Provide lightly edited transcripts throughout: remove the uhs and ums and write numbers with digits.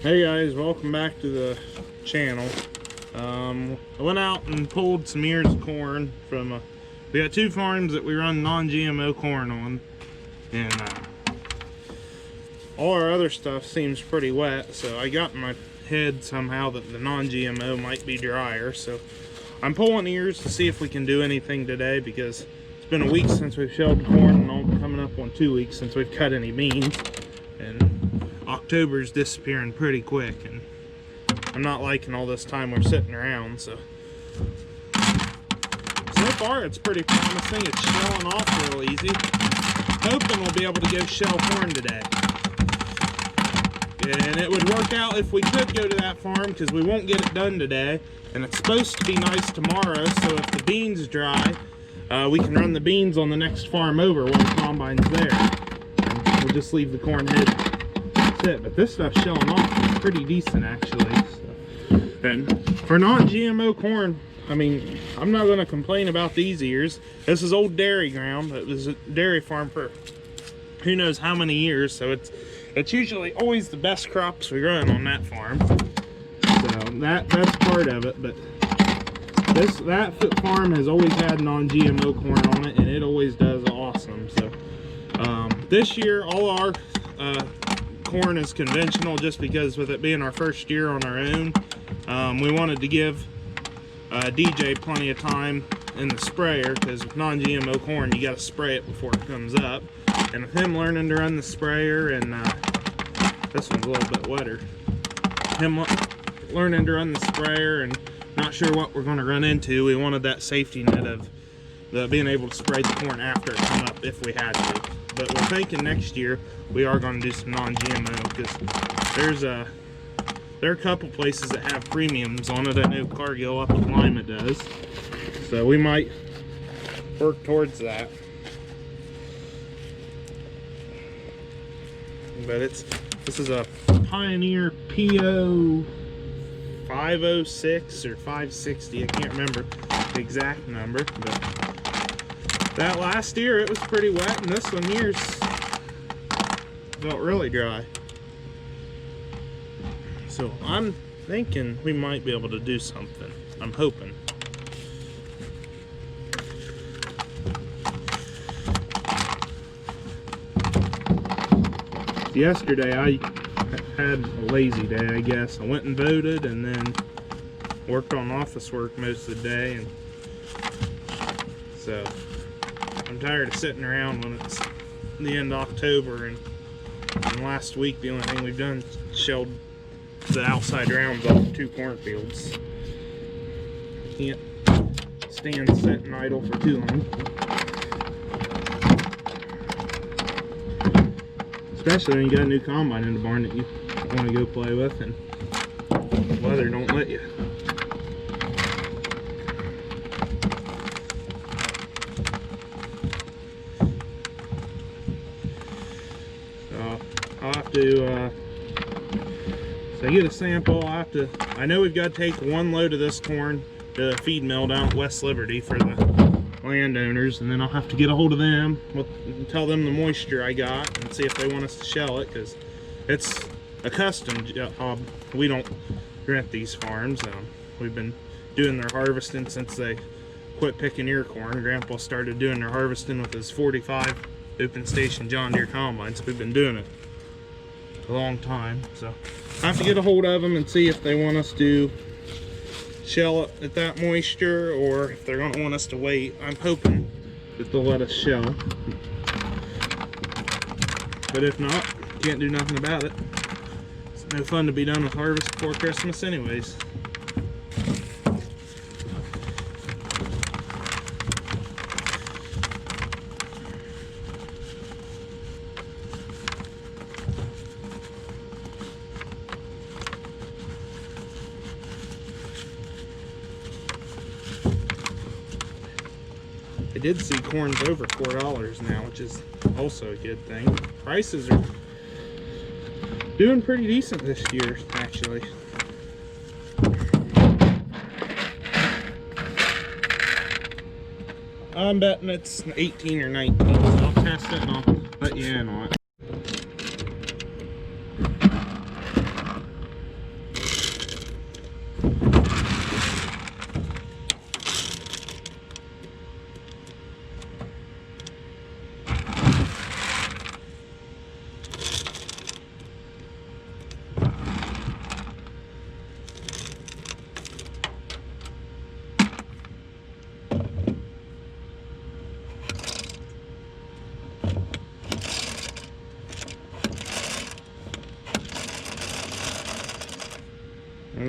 Hey guys, welcome back to the channel. I went out and pulled some ears of corn from we got two farms that we run non-GMO corn on, and all our other stuff seems pretty wet, so I got in my head somehow that the non-GMO might be drier. So I'm pulling ears to see if we can do anything today, because it's been a week since we've shelled corn and coming up on 2 weeks since we've cut any beans, and October's disappearing pretty quick, and I'm not liking all this time we're sitting around. So far it's pretty promising. It's shelling off real easy. Hoping we'll be able to go shell corn today, and it would work out if we could go to that farm, because we won't get it done today, and it's supposed to be nice tomorrow. So if the beans dry, we can run the beans on the next farm over while the combine's there, and we'll just leave the corn hidden. But this stuff's shelling off pretty decent actually. So, and for non-GMO corn, I mean, I'm not going to complain about these ears. This is old dairy ground. It was a dairy farm for who knows how many years, so it's usually always the best crops we run on that farm. So that's part of it. But that farm has always had non-GMO corn on it, and it always does awesome. So this year all our corn is conventional, just because with it being our first year on our own, we wanted to give DJ plenty of time in the sprayer, because with non-GMO corn you got to spray it before it comes up, and with him learning to run the sprayer, and this one's a little bit wetter, him learning to run the sprayer and not sure what we're going to run into, we wanted that safety net of being able to spray the corn after it come up if we had to. But we're thinking next year we are going to do some non-GMO, because there are a couple places that have premiums on it. I know Cargill up in Lima does, so we might work towards that. But this is a Pioneer PO 506 or 560. I can't remember the exact number, but that last year it was pretty wet, and this one here's felt really dry. So I'm thinking we might be able to do something. I'm hoping. Yesterday I had a lazy day, I guess. I went and voted, and then worked on office work most of the day, and so I'm tired of sitting around when it's the end of October, and last week the only thing we've done is shelled the outside rounds off 2 cornfields. Can't stand sitting idle for too long, especially when you got a new combine in the barn that you want to go play with and weather don't let you. So I'll have to so I get a sample. I know we've got to take 1 load of this corn to the feed mill down at West Liberty for the landowners, and then I'll have to get a hold of them, tell them the moisture I got, and see if they want us to shell it, because it's a custom job. We don't rent these farms. We've been doing their harvesting since they quit picking ear corn. Grandpa started doing their harvesting with his 45 open station John Deere combine, so we've been doing it a long time. So I have to get a hold of them and see if they want us to shell it at that moisture, or if they're going to want us to wait. I'm hoping that they'll let us shell, but if not, can't do nothing about it. It's no fun to be done with harvest before Christmas anyways. I did see corn's over $4 now, which is also a good thing. Prices are doing pretty decent this year, actually. I'm betting it's 18 or 19, so I'll test it and I'll let you in on it.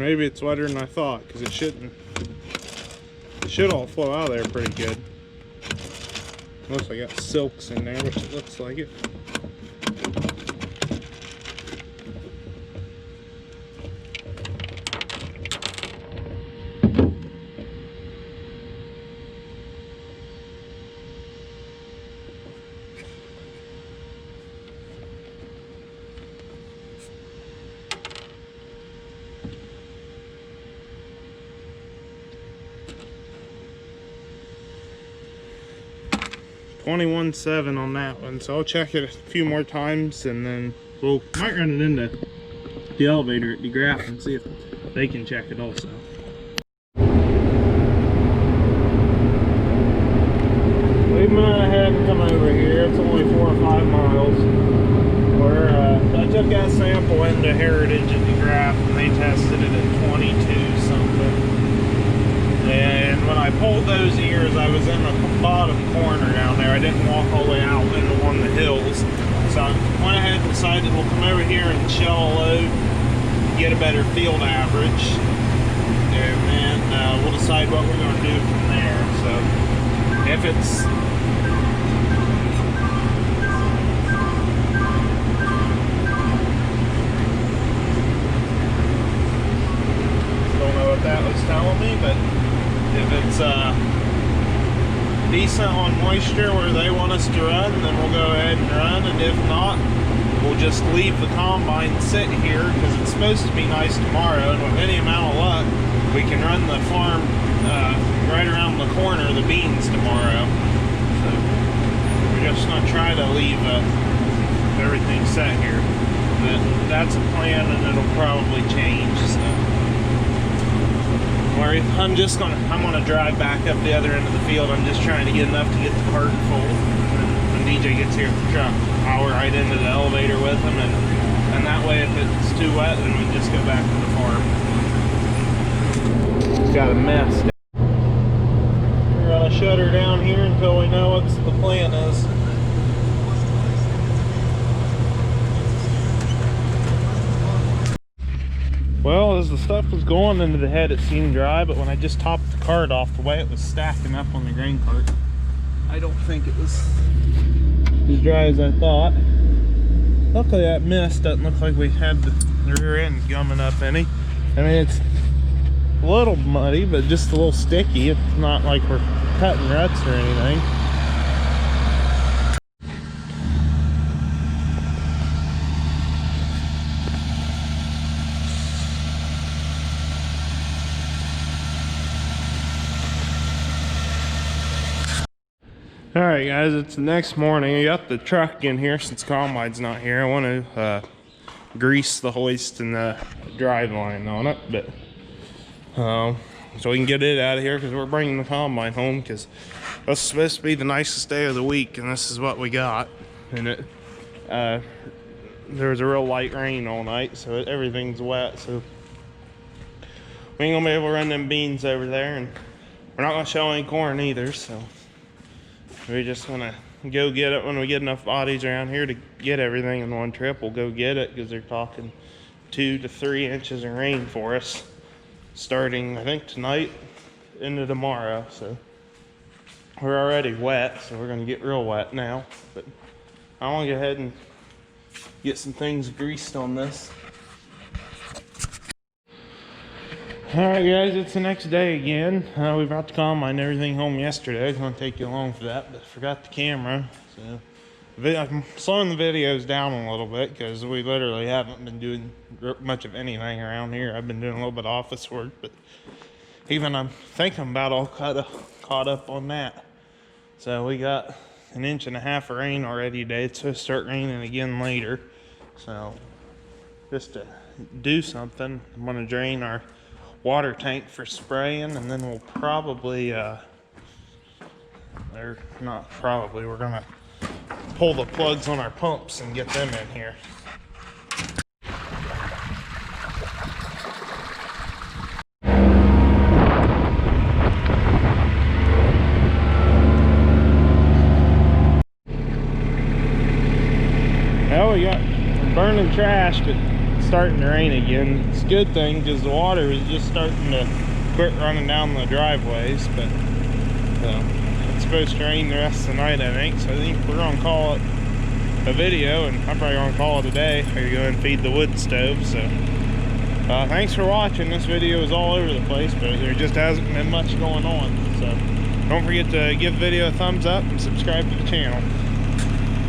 maybe it's wetter than I thought, because it shouldn't. It should all flow out of there pretty good. Unless I got silks in there, which it looks like it. $21.7 on that one, so I'll check it a few more times, and then we'll might run it into the elevator at DeGraff and see if they can check it also. We went ahead and come over here. It's only 4 or 5 miles. I took that sample into Heritage at DeGraff, and they tested it at 22 something. And when I pulled those ears, I was in the bottom corner down there. I didn't walk all the way out into one of the hills. So I went ahead and decided we'll come over here and shell load, get a better field average, and then we'll decide what we're going to do from there. So if it's don't know what that was telling me, but if it's decent on moisture where they want us to run, then we'll go ahead and run, and if not, we'll just leave the combine sit here, because it's supposed to be nice tomorrow, and with any amount of luck, we can run the farm right around the corner, the beans, tomorrow. So we're just going to try to leave everything set here. But that's a plan, and it'll probably change. So I'm gonna drive back up the other end of the field. I'm just trying to get enough to get the cart full. And when DJ gets here with the truck, I'll ride into the elevator with him, and that way if it's too wet, then we just go back to the farm. It's got a mess. We're gonna shut her down here until we know what the plan is. Well, as the stuff was going into the head, it seemed dry, but when I just topped the cart off, the way it was stacking up on the grain cart, I don't think it was as dry as I thought. Luckily that mist doesn't look like we had the rear end gumming up any. I mean, it's a little muddy, but just a little sticky. It's not like we're cutting ruts or anything. Alright guys, it's the next morning. I got the truck in here since Combine's not here. I want to grease the hoist and the drive line on it, but so we can get it out of here, because we're bringing the Combine home, because that's supposed to be the nicest day of the week, and this is what we got. And it there was a real light rain all night, so everything's wet, so we ain't gonna be able to run them beans over there, and we're not gonna show any corn either, so we're just gonna go get it when we get enough bodies around here to get everything in one trip. We'll go get it, because they're talking 2 to 3 inches of rain for us, starting I think tonight into tomorrow. So we're already wet, so we're gonna get real wet now. But I want to go ahead and get some things greased on this. Alright guys, it's the next day again. We brought the Combine and everything home yesterday. I was going to take you along for that, but forgot the camera. So I'm slowing the videos down a little bit, because we literally haven't been doing much of anything around here. I've been doing a little bit of office work, but even I think I'm about all caught up on that. So we got 1.5 inches of rain already today. It's supposed to start raining again later. So just to do something, I'm going to drain our water tank for spraying, and then we'll probably we're gonna pull the plugs on our pumps and get them in here. Well, we got burning trash, but starting to rain again. It's a good thing because the water is just starting to quit running down the driveways, but it's supposed to rain the rest of the night, I think. So I think we're gonna call it a video, and I'm probably gonna call it a day. We're going to feed the wood stove. So thanks for watching. This video is all over the place, but there just hasn't been much going on. So don't forget to give the video a thumbs up and subscribe to the channel.